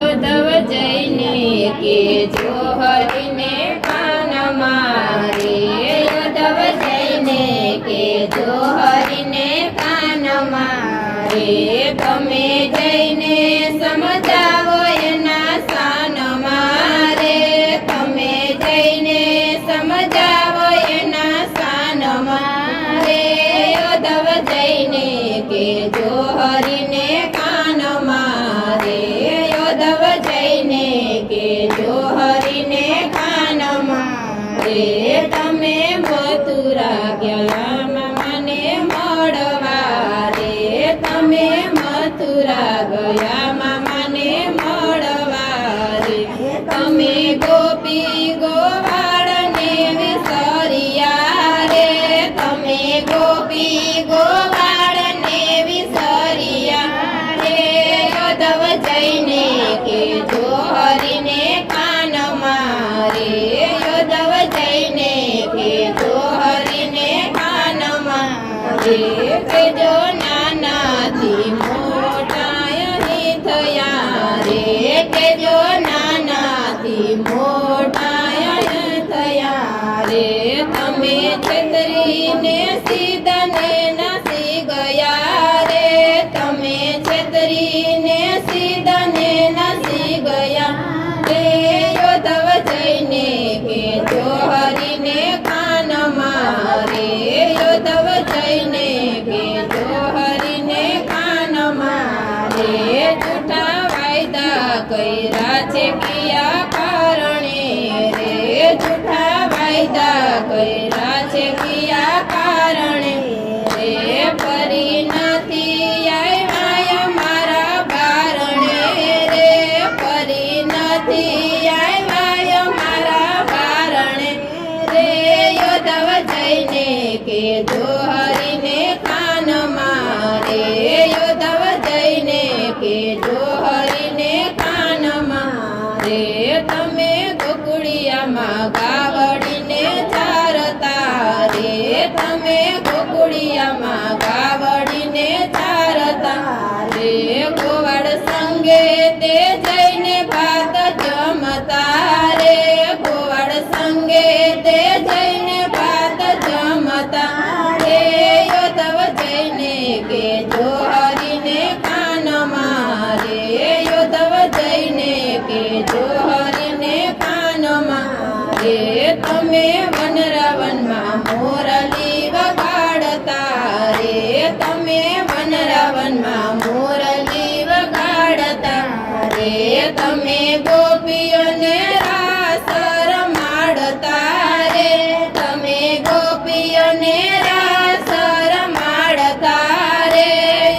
ઉદ્ધવ જઈને કેજો હરિને કાન મારે, ઉદ્ધવ જઈને કેજો હરિને કાન મારે, તમે જઈને સમજાવો એના સાન મારે, તમે જઈને સમજાવો એના સાન મારે, ઉદ્ધવ જઈને કેજો હરિને કાન મારે, ઉદ્ધવ જઈને કેજો હરિને કાન મારે, તમે મથુરા ગયા મને મળવા રે, તમે મથુરા ગયા મને મળવા રે, તમે ગોપી ગોવાળને વિસર્યા રે, તમે ગોપી ગોવાળને વિસર્યા રે, ઉદ્ધવ જઈને કેજો હરિને કાન મારે, ઉદ્ધવ જઈને કેજો હરિને કાન મારે, કેજો નાનાથી મોટા અહીં થયા રે, કેજો નાનાથી મોટા અહીં થયા રે, તમે છેતરીને સીધને નાસી ગયા રે, તમે છેતરીને સીધને નાસી ગયા રે, ઉદ્ધવ જઈને કેજો હરિને કાન મારે, ઉદ્ધવ જઈને કેજો હરિને કાન મારે, જૂઠા વાયદા કર્યા છે કિયા કારણે રે, જૂઠા વાયદા કર્યા છે કિયા કારણે રે, ફરી નથી આવ્યા મારા બારણે રે, ફરી નથી આવ્યા મારા બારણે રે, ઉદ્ધવ જઈને કેજો હરિને કાન મારે, ઉદ્ધવ જઈને કેજો હરિને કાન મારે, તમે ગોકુળિયામાં ગાવડીને ચારતા રે, તમે ગોકુળિયામાં ગાવડીને ચારતા રે, ગોવાળ સંગે તે જઈને ભાત જમતા રે, ગોવાળ સંગે તે જઈને ભાત જમતા રે, ઉદ્ધવ જઈને કેજો હરિને કાન મારે, ઉદ્ધવ જઈને કેજો હરિને કાન મારે, તમે વનરાવનમાં મોરલી વગાડતા રે, તમે વનરાવનમાં મોરલી વગાડતા રે, તમે ગોપીઓને રાસ રમાડતા રે, તમે ગોપીઓને રાસ રમાડતા રે,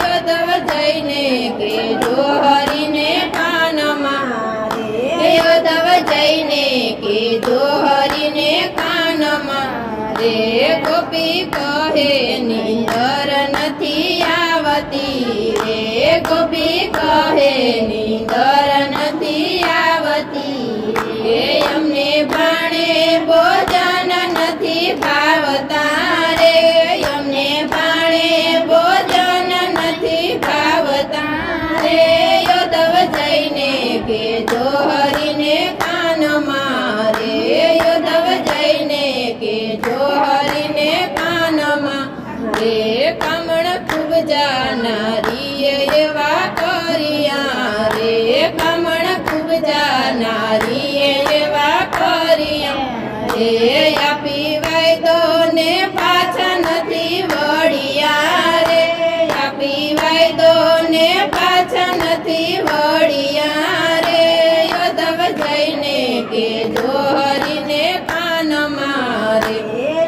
ઉદ્ધવ જઈને કેજો હરિને કાન મારે, ઉદ્ધવ જઈને કેજો હરિને કાન મારે, ગોપી કહે નીંદર નથી આવતી રે, ગોપી કહે નીંદર નથી આવતી રે, અમને ભાણે ભોજન નથી ભાવતા રે, અમને ભાણે ભોજન નથી ભાવતા રે, ઉદ્ધવ જઈને કેજો હરિને કાન મારે, ઉદ્ધવ જઈને કેજો હરિને કાન મારે, કામણ ખૂબ જાનારી એવા કર્યા રે, કામણ ખૂબ જાનારી એવા કર્યા રે, આપી વાયદો ને પાછા નથી વળ્યા રે, આપી વાયદો ને પાછા નથી વળ્યા રે, ઉદ્ધવ જઈને કેજો હરિને કાન મારે,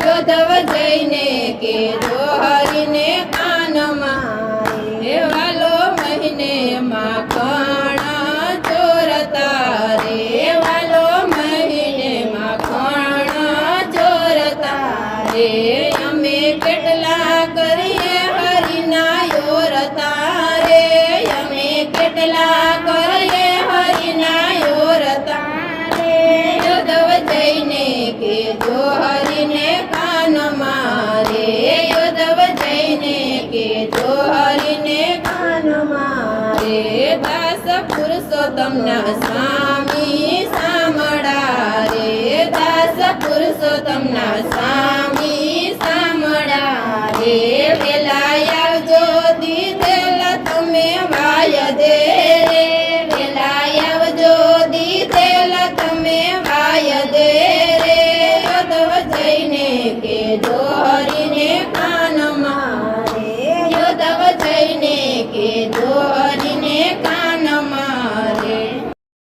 ઉદ્ધવ જઈને કેજો હરિને કાન મારે, વાલો મહિને માખણ ચોરતા રે, વાલો મહિને માખણ વૈષ્ણવ સ્વામી